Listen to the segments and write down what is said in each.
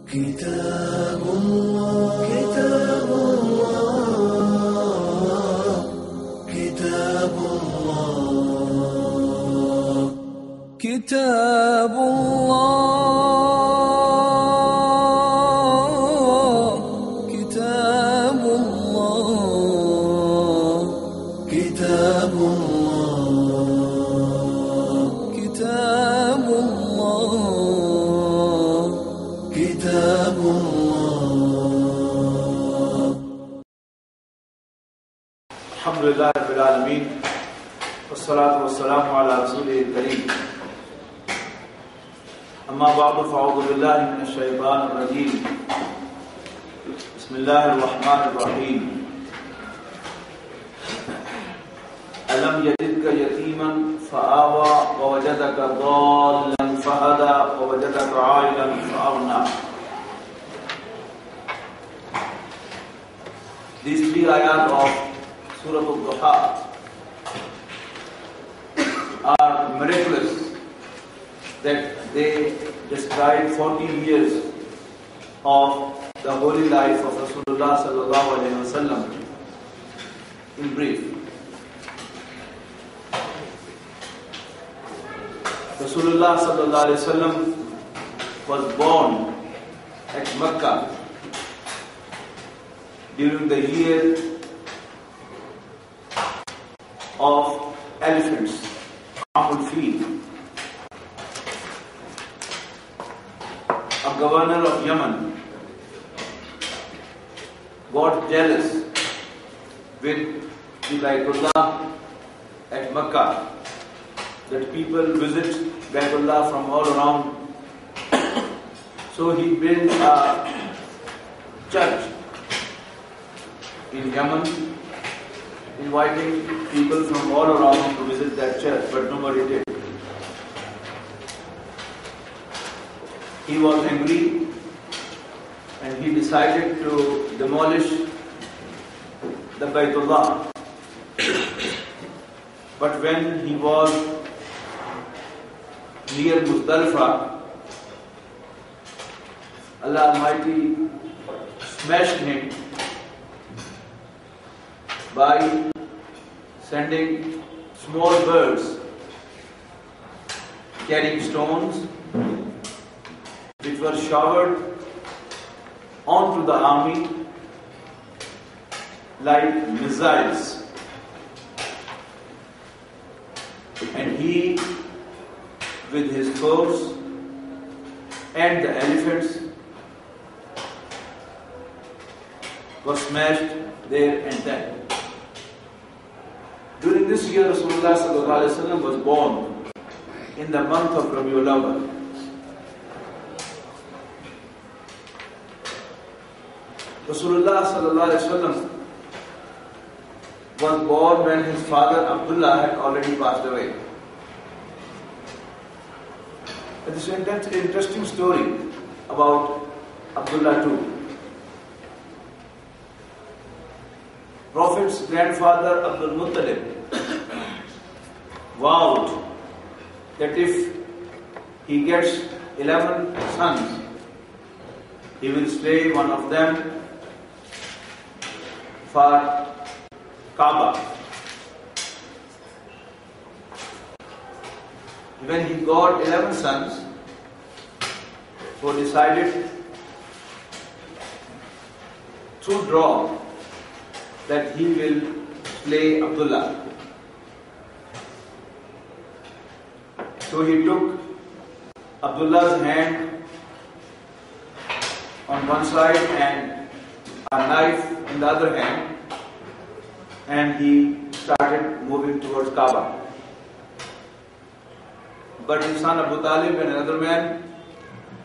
كتاب الله كتاب الله كتاب الله كتاب الله كتاب الله كتاب الله كتاب الله كتاب الله. الحمد لله رب العالمين والصلاة والسلام على رسوله الكريم. أما بعد فأعوذ بالله من الشيطان الرجيم. بسم الله الرحمن الرحيم. ألم يجدك يتيما فآوى ووجدك ضالا فهدى ووجدك عائلا فأغنى. These three ayat of Surah Al-Duha are miraculous, that they describe 14 years of the holy life of Rasulullah sallallahu alaihi wasallam in brief. Rasulullah sallallahu alaihi wasallam was born at Mecca during the year of elephants, Amul Fil. A governor of Yemen got jealous with the Baitullah at Mecca, that people visit Baitullah from all around. So he built a church in Yemen, inviting people from all around to visit that church, but nobody did. He was angry and he decided to demolish the Baitullah. But when he was near Muzdalifah, Allah Almighty smashed him by sending small birds carrying stones, which were showered onto the army like missiles. And he, with his force and the elephants, was smashed there and then. During this year, Rasulullah sallallahu alaihi wasallam was born in the month of Rabiul Awwal. Rasulullah sallallahu alaihi wasallam was born when his father Abdullah had already passed away. This is an interesting story about Abdullah too. Prophet's grandfather Abdul Muttalib vowed that if he gets 11 sons, he will slay one of them for Kaaba. When he got 11 sons, so decided through draw that he will slay Abdullah. So he took Abdullah's hand on one side and a knife in the other hand, and he started moving towards Kaaba. But his son Abu Talib and another man,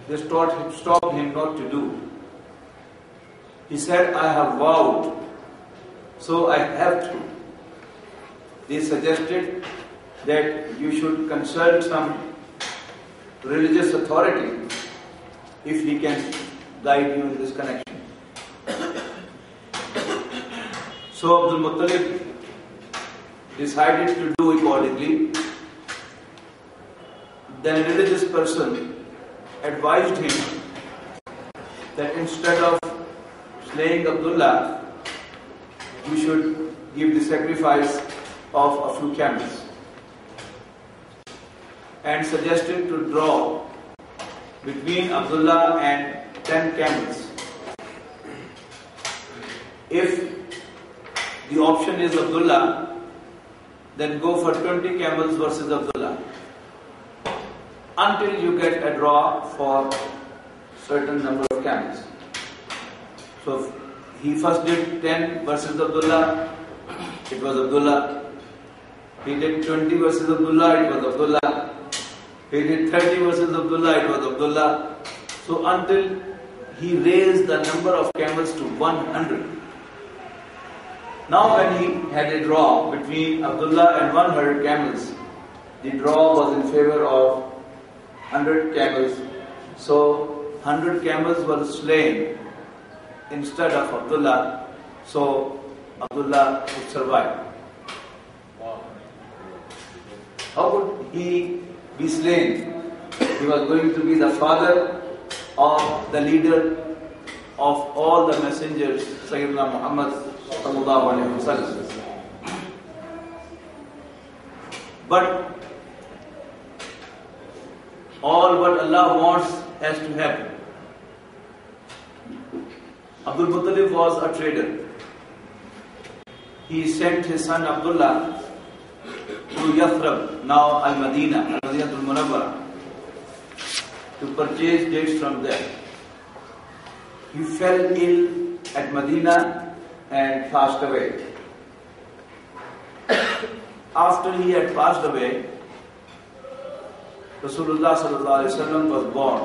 they stopped him not to do. He said, I have vowed, so I have to. They suggested that you should consult some religious authority if he can guide you in this connection. So Abdul Muttalib decided to do accordingly. Then a religious person advised him that instead of slaying Abdullah, you should give the sacrifice of a few camels, and suggested to draw between Abdullah and 10 camels. If the option is Abdullah, then go for 20 camels versus Abdullah, until you get a draw for certain number of camels. So he first did 10 versus Abdullah, it was Abdullah. He did 20 versus Abdullah, it was Abdullah. He did 30 versus Abdullah, it was Abdullah. So until he raised the number of camels to 100. Now when he had a draw between Abdullah and 100 camels, the draw was in favor of 100 camels. So 100 camels were slain instead of Abdullah. So Abdullah would survive. How would he be slain? He was going to be the father of the leader of all the messengers, Sayyidina Muhammad sallallahu alaihi wasallam. But all what Allah wants has to happen. Abdul Muttalib was a trader. He sent his son Abdullah to Yathrib, now Al-Madinah, Al-Madinah Al-Munawwara, to purchase dates from there. He fell ill at Medina and passed away. After he had passed away, Rasulullah sallallahu alaihi wasallam was born.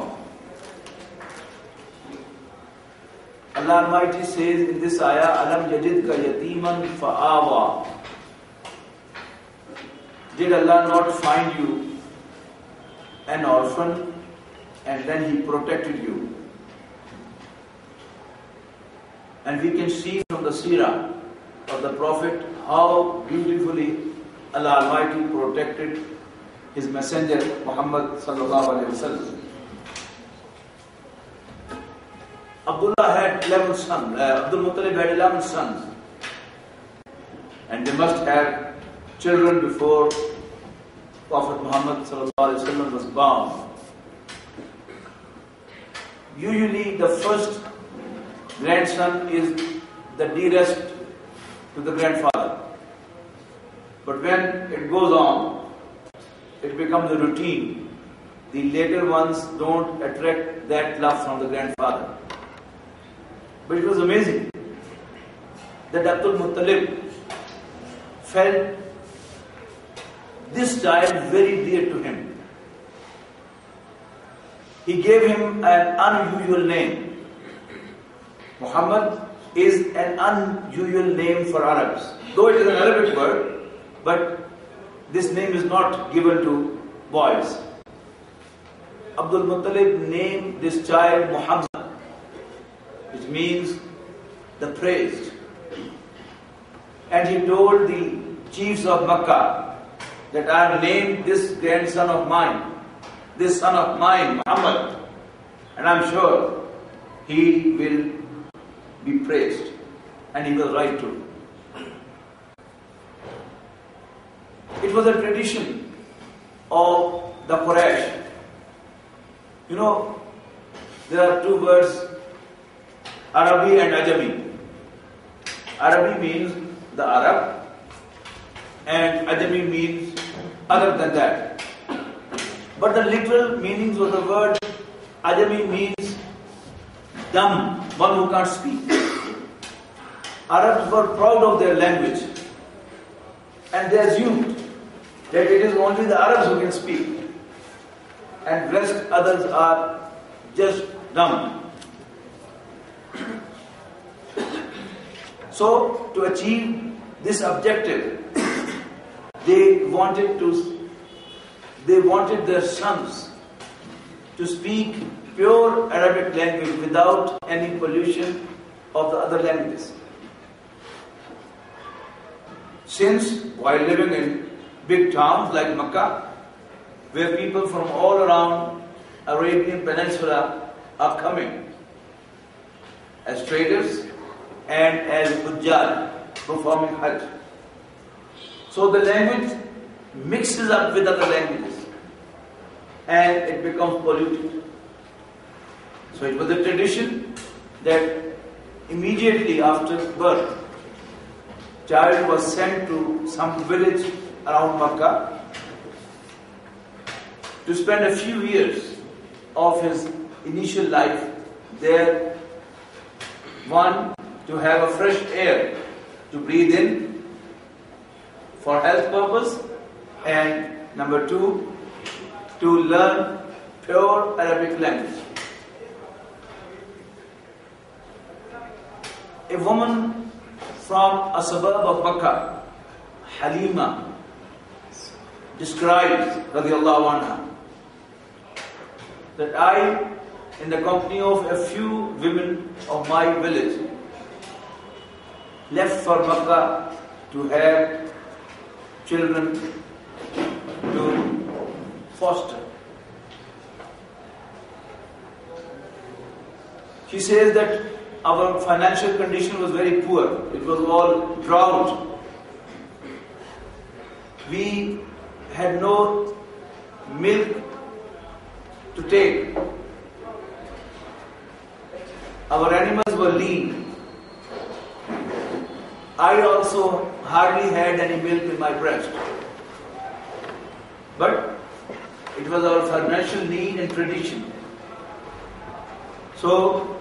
Allah Almighty says in this ayah, Alam yajidka yatiman fa'awa. Did Allah not find you an orphan and then He protected you? And we can see from the seerah of the Prophet how beautifully Allah Almighty protected His messenger Muhammad sallallahu alaihi wasallam. Abdullah had 11 sons. Abdul Muttalib had 11 sons, and they must have children before Prophet Muhammad sallallahu alaihi wasallam was born. Usually, the first grandson is the dearest to the grandfather. But when it goes on, it becomes a routine. The later ones don't attract that love from the grandfather. But it was amazing that Abdul Muttalib felt this child very dear to him. He gave him an unusual name. Muhammad is an unusual name for Arabs. Though it is an Arabic word, but this name is not given to boys. Abdul Muttalib named this child Muhammad, which means the praised. And he told the chiefs of Makkah that I have named this grandson of mine, this son of mine, Muhammad, and I am sure he will be praised. And he was right too. It was a tradition of the Quraysh. You know, there are two words, Arabi and Ajami. Arabi means the Arab, and Ajami means other than that. But the literal meanings of the word Ajami means dumb, one who can't speak. Arabs were proud of their language, and they assumed that it is only the Arabs who can speak, and rest others are just dumb. So, to achieve this objective, they wanted their sons to speak pure Arabic language without any pollution of the other languages. Since, while living in big towns like Makkah, where people from all around Arabian Peninsula are coming, as traders and as hujjaj, performing hajj. So the language mixes up with other languages and it becomes polluted. So it was a tradition that immediately after birth, child was sent to some village around Makkah to spend a few years of his initial life there. One, to have a fresh air to breathe in for health purpose, and number two, to learn pure Arabic language. A woman from a suburb of Makkah, Halima, describes, radiallahu anha, that I, in the company of a few women of my village, left for Makkah to have children to foster. She says that our financial condition was very poor. It was all drought. We had no milk to take. Our animals were lean. I also hardly had any milk in my breast. But it was our financial need and tradition. So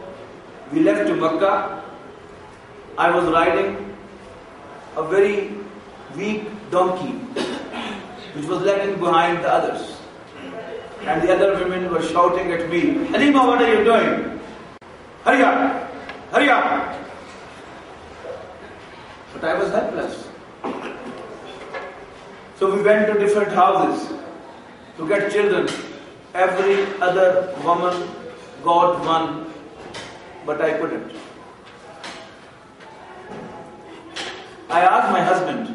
we left to Makkah. I was riding a very weak donkey, which was lagging behind the others. And the other women were shouting at me, Halima, what are you doing? Hurry up! Hurry up! But I was helpless. So we went to different houses to get children. Every other woman got one, but I couldn't. I asked my husband,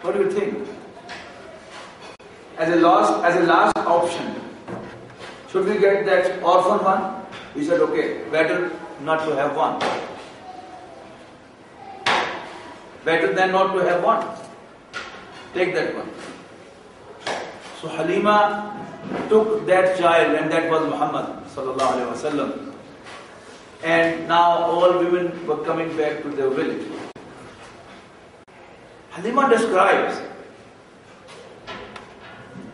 what do you think? As a last option, should we get that orphan one? He said, okay, better not to have one. Better than not to have one. Take that one. So Halima took that child, and that was Muhammad sallallahu alaihi wasallam. And now all women were coming back to their village. Halima describes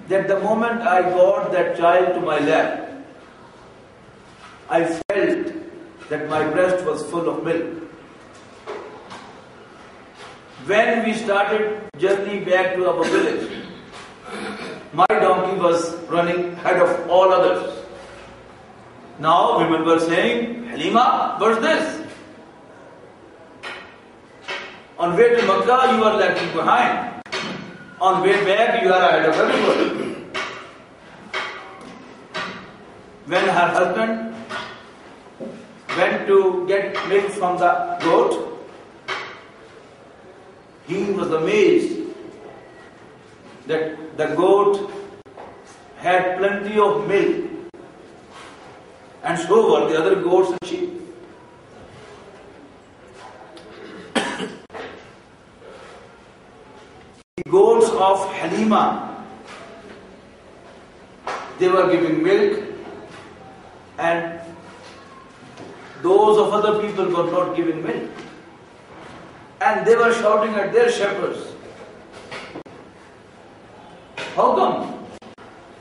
that the moment I got that child to my lap, I felt that my breast was full of milk. When we started journey back to our village, my donkey was running ahead of all others. Now women were saying, Halima, what's this? On way to Makkah, you are lagging behind. On way back, you are ahead of everyone. When her husband went to get milk from the goat, he was amazed that the goat had plenty of milk, and so were the other goats and sheep. The goats of Halima, they were giving milk, and those of other people were not giving milk. And they were shouting at their shepherds, how come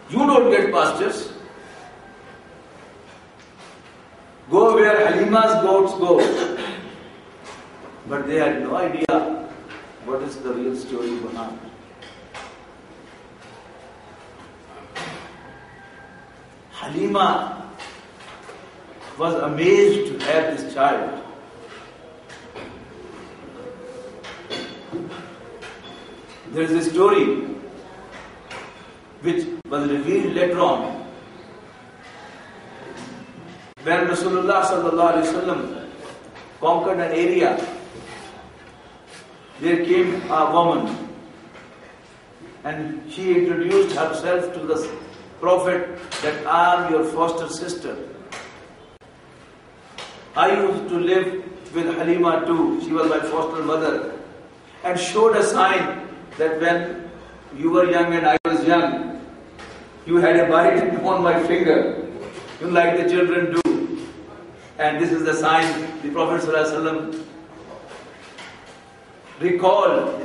you don't get pastures? Go where Halima's goats go. But they had no idea what is the real story behind. Halima was amazed to have this child. There is a story which was revealed later on. When Rasulullah sallallahu alaihi wasallam conquered an area, there came a woman and she introduced herself to the Prophet that I am your foster sister. I used to live with Halima too. She was my foster mother, and showed a sign that when you were young and I was young, you had a bite on my finger, like the children do. And this is the sign the Prophet ﷺ recalled,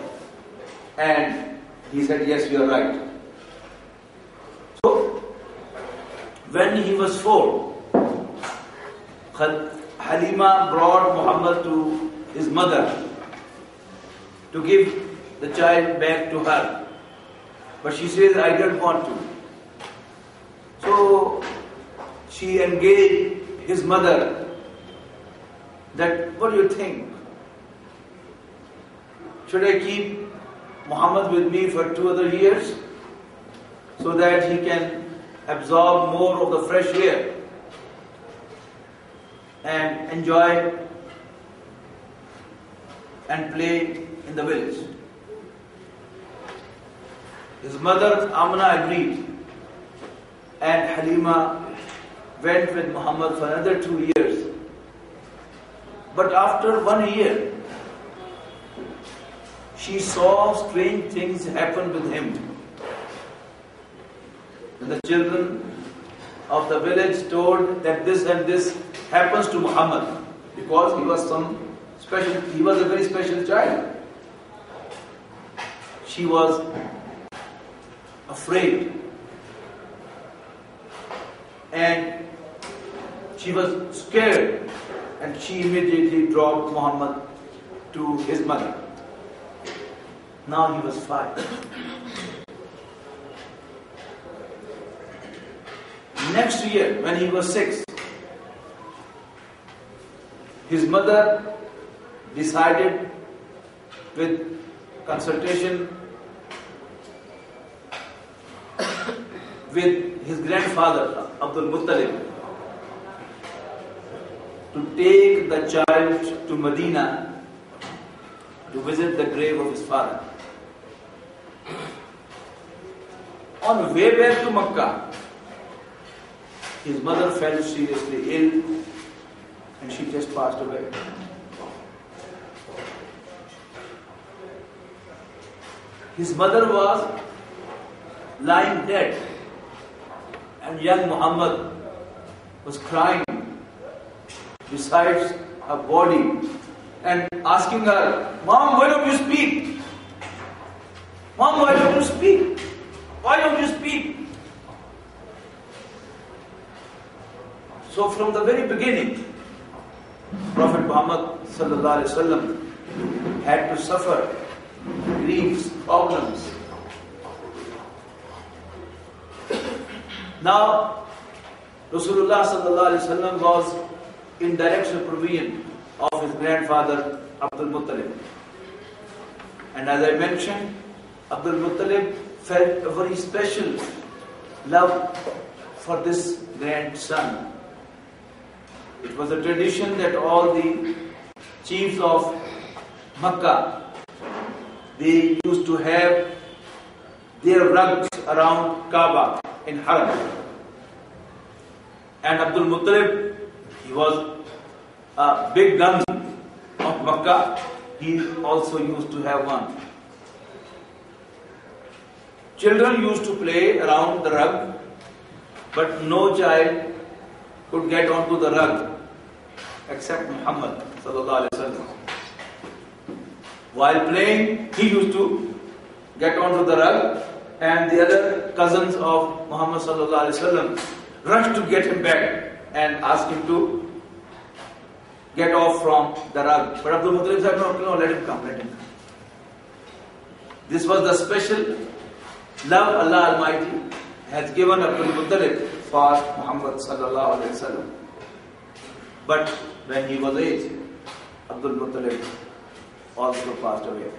and he said, yes, you are right. So, when he was 4, Halima brought Muhammad to his mother to give the child back to her. But she says, I don't want to. So she engaged his mother that, what do you think? Should I keep Muhammad with me for 2 other years so that he can absorb more of the fresh air and enjoy and play in the village? His mother Amna agreed, and Halima went with Muhammad for another 2 years. But after 1 year, she saw strange things happen with him. And the children of the village told that this and this happens to Muhammad because he was a very special child. She was afraid, and she was scared, and she immediately dropped Muhammad to his mother. Now he was 5. Next year, when he was 6, his mother decided, with consultation with his grandfather Abdul Muttalib, to take the child to Medina to visit the grave of his father. On the way back to Makkah, his mother fell seriously ill and she just passed away. His mother was lying dead, and young Muhammad was crying besides her body and asking her, Mom, why don't you speak? Mom, why don't you speak? Why don't you speak? So from the very beginning, Prophet Muhammad ﷺ had to suffer griefs, problems. Now, Rasulullah ﷺ was in direct supervision of his grandfather Abdul Muttalib. And as I mentioned, Abdul Muttalib felt a very special love for this grandson. It was a tradition that all the chiefs of Makkah, they used to have their rugs around Kaaba in Haram. And Abdul Muttalib, he was a big gun of Makkah. He also used to have one. Children used to play around the rug, but no child could get onto the rug except Muhammad sallallahu alaihi wasallam. While playing, he used to get onto the rug, and the other cousins of Muhammad sallallahu alaihi wasallam rushed to get him back and asked him to get off from the rug. But Abdul Muttalib said, no, let him come, let him come. This was the special love Allah Almighty has given Abdul Muttalib for Muhammad sallallahu alaihi wasallam. But when he was 8, Abdul Muttalib also passed away.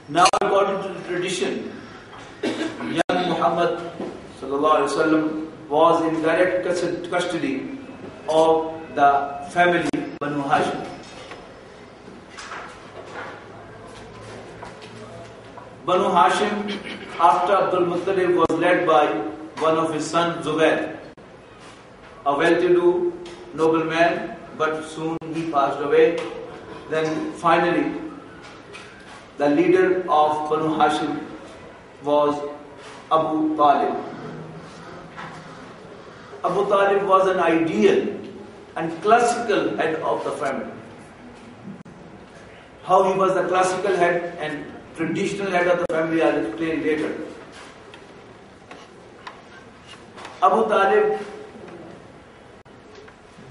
Now, according to the tradition, young Muhammad sallallahu alaihi wasallam was in direct custody of the family Banu Hashim. Banu Hashim, after Abdul Muttalib, was led by one of his sons, Zubair, a well-to-do noble man, but soon he passed away. Then finally, the leader of Banu Hashim was Abu Talib. Abu Talib was an ideal and classical head of the family. How he was the classical head and traditional head of the family, I'll explain later. Abu Talib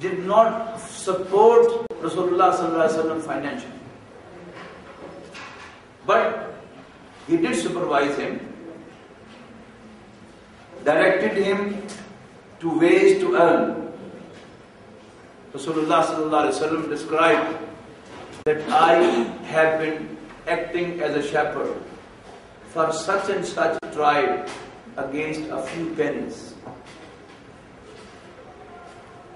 did not support Rasulullah sallallahu alaihi wasallam financially, but he did supervise him, directed him to ways to earn. Rasulullah sallallahu alaihi wasallam described that I have been acting as a shepherd for such and such tribe against a few pennies.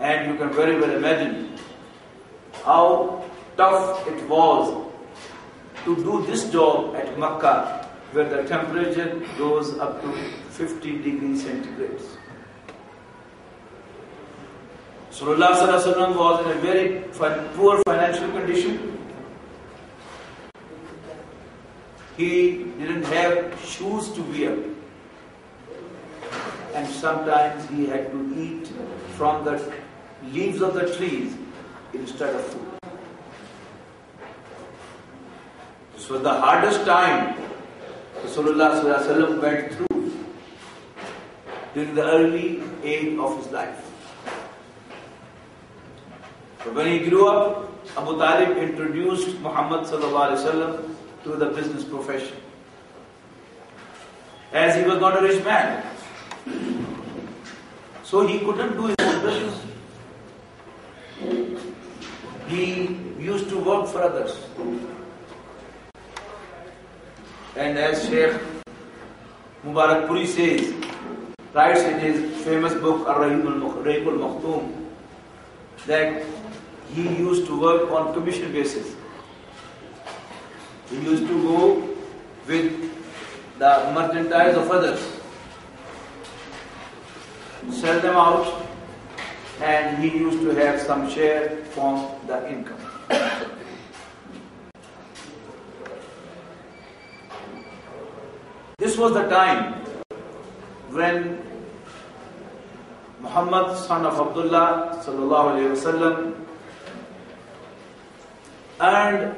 And you can very well imagine how tough it was to do this job at Makkah, where the temperature goes up to 50 degrees centigrade. Rasulullah sallallahu alaihi wasallam was in a very poor financial condition. He didn't have shoes to wear, and sometimes he had to eat from the leaves of the trees instead of food. This was the hardest time Rasulullah sallallahu alaihi wasallam went through during the early age of his life. But when he grew up, Abu Talib introduced Muhammad sallallahu alaihi wasallam to the business profession. As he was not a rich man, so he couldn't do his own business. He used to work for others. And as Sheikh Mubarak Puri says, writes in his famous book Ar-Rahiq al-Makhtoom, that he used to work on commission basis. He used to go with the merchandise of others, sell them out, and he used to have some share from the income. This was the time when Muhammad, son of Abdullah sallallahu alaihi wasallam, earned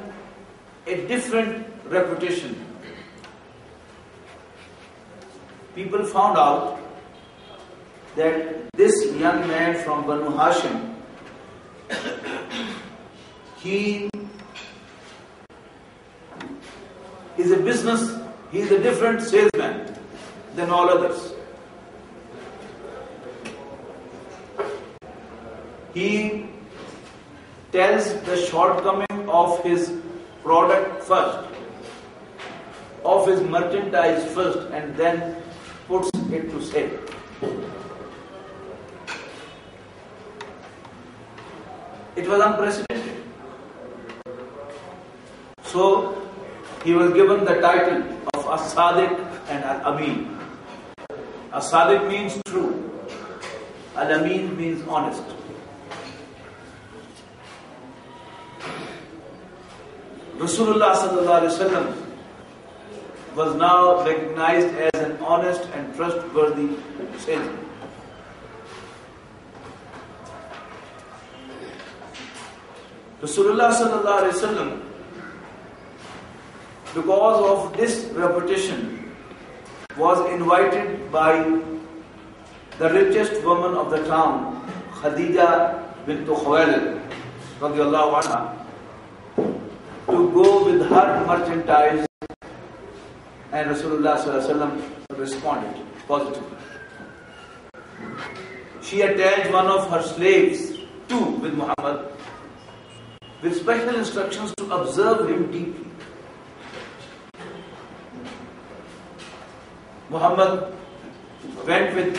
a different reputation. People found out that this young man from Banu Hashim, he is a different salesman than all others. He tells the shortcoming of his product first, of his merchandise first, and then puts it to sale. It was unprecedented. So he was given the title of As-Sadiq and Al-Amin. As-Sadiq means true. Al-Amin means honest. Rasulullah sallallahu alaihi wasallam was now recognized as an honest and trustworthy salesman. Rasulullah sallallahu alaihi wasallam, because of this reputation, was invited by the richest woman of the town, Khadija bint Khuwailid radiyallahu anha, to go with her merchandise, and Rasulullah sallallahu alaihi wasallam responded positively. She attached one of her slaves too with Muhammad, with special instructions to observe him deeply. Muhammad went with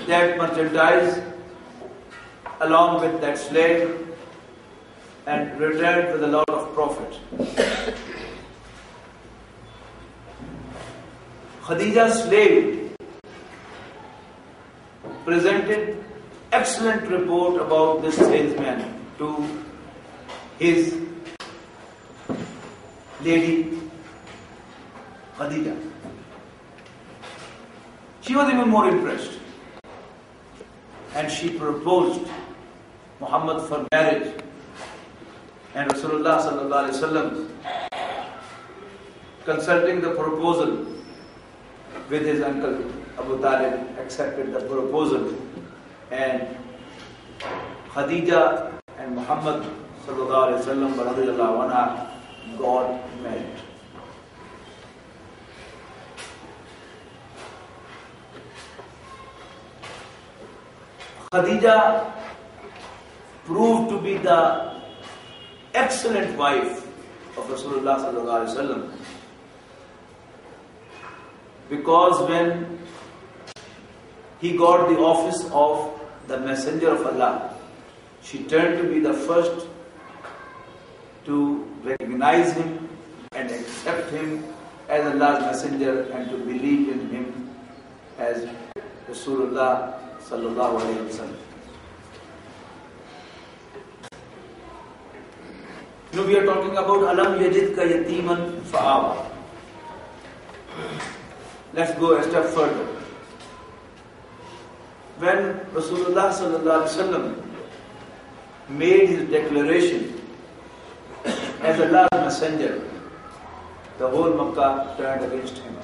that merchandise along with that slave and returned with a lot of profit. Khadija's slave presented excellent report about this salesman to his lady Khadija. She was even more impressed, and she proposed Muhammad for marriage, and Rasulullah sallallahu alaihi wasallam, consulting the proposal with his uncle Abu Talib, accepted the proposal, and Khadija and Muhammad sallallahu alaihi wasallam radhiyallahu anha got married. Khadija proved to be the excellent wife of Rasulullah sallallahu alaihi wasallam, because when he got the office of the Messenger of Allah, she turned to be the first to recognize him and accept him as Allah's messenger and to believe in him as Rasulullah sallallahu alaihi wasallam. We are talking about Alam Yajidka Yatiman Fa'awa. Let's go a step further. When Rasulullah sallallahu alaihi wasallam made his declaration as Allah's messenger, the whole Makkah turned against him.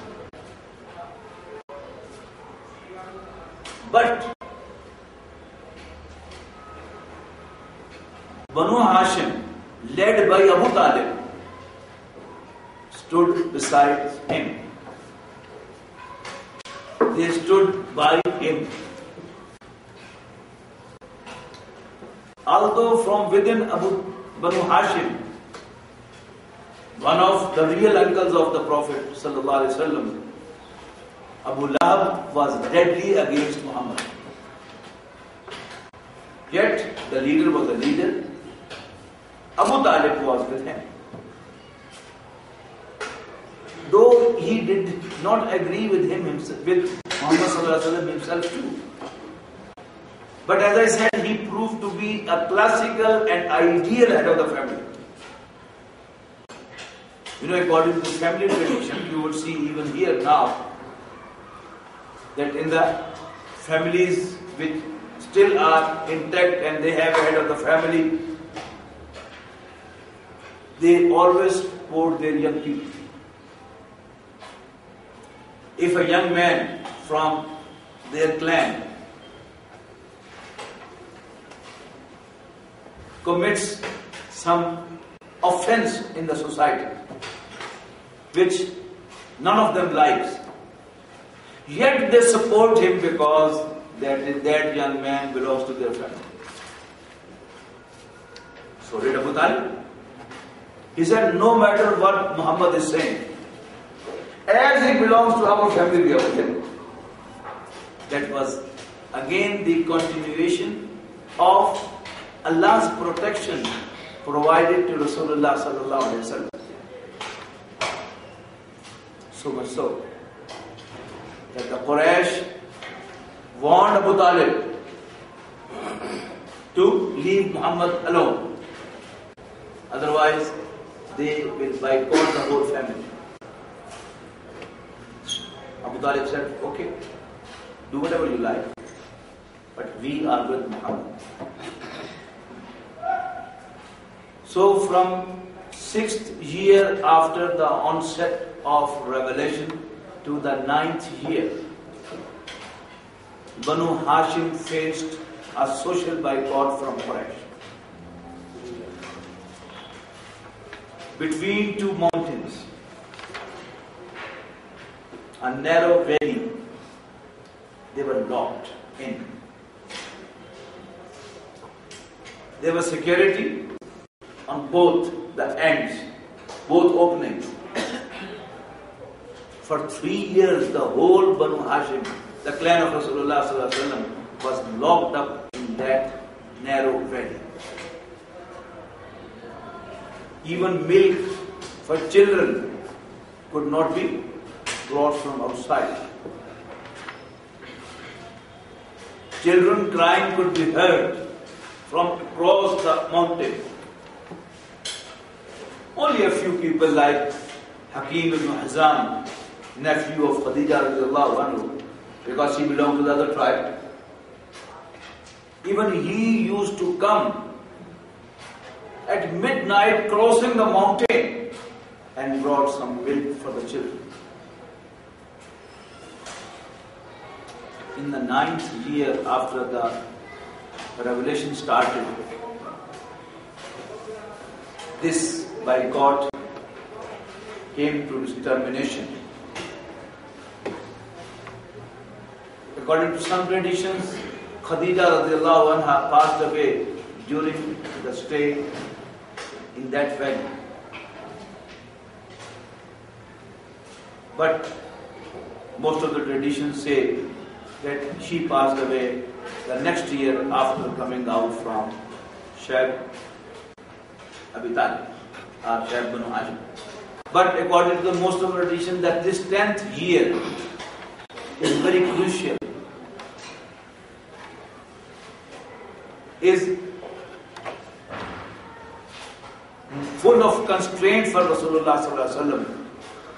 But Banu Hashim, led by Abu Talib, stood beside him. They stood by him. Although from within Banu Hashim, one of the real uncles of the Prophet sallallahu alaihi wasallam, Abu Lahab, was deadly against Muhammad. Yet the leader was a leader. Abu Talib was with him. Though he did not agree with Muhammad sallallahu alaihi wasallam himself too. But as I said, he proved to be a classical and ideal head of the family. According to family tradition, you would see even here now that in the families which still are intact and they have a head of the family, they always support their young people. If a young man from their clan commits some offense in the society, which none of them likes, yet they support him because that young man belongs to their family. So did Abu Talib. He said, no matter what Muhammad is saying, as he belongs to our family, we are with him. That was again the continuation of Allah's protection provided to Rasulullah sallallahu alaihi wasallam. So much so that the Quraysh warned Abu Talib to leave Muhammad alone. Otherwise, they will boycott the whole family. Abu Talib said, okay, do whatever you like, but we are with Muhammad. So from 6th year after the onset of revelation to the 9th year, Banu Hashim faced a social boycott from Quraysh. Between two mountains, a narrow valley, they were locked in. There was security on both the ends, both openings. For 3 years, the whole Banu Hashim, the clan of Rasulullah sallallahu alaihi wasallam, was locked up in that narrow valley. Even milk for children could not be brought from outside. Children crying could be heard from across the mountain. Only a few people like Hakim ibn Hizam, nephew of Khadija radiallahu anhu, because he belonged to the other tribe. Even he used to come at midnight crossing the mountain and brought some milk for the children. In the 9th year after the revelation started, this by God came to this determination. According to some traditions, Khadija radiallahu anha passed away during the stay in that valley. But most of the traditions say that she passed away the next year after coming out from Shaib Abi Talib or Shaib Banu Hashim. But according to the most of the tradition, that this 10th year is very crucial, is full of constraint for Rasulullah sallallahu alaihi wasallam,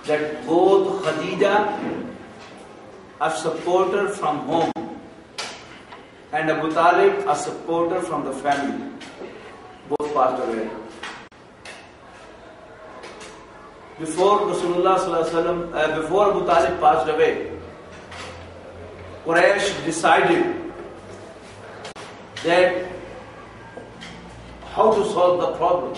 that both Khadija, a supporter from home, and Abu Talib, a supporter from the family, both passed away. Before Rasulullah sallallahu alaihi wasallam, before Abu Talib passed away, Quraysh decided that how to solve the problem.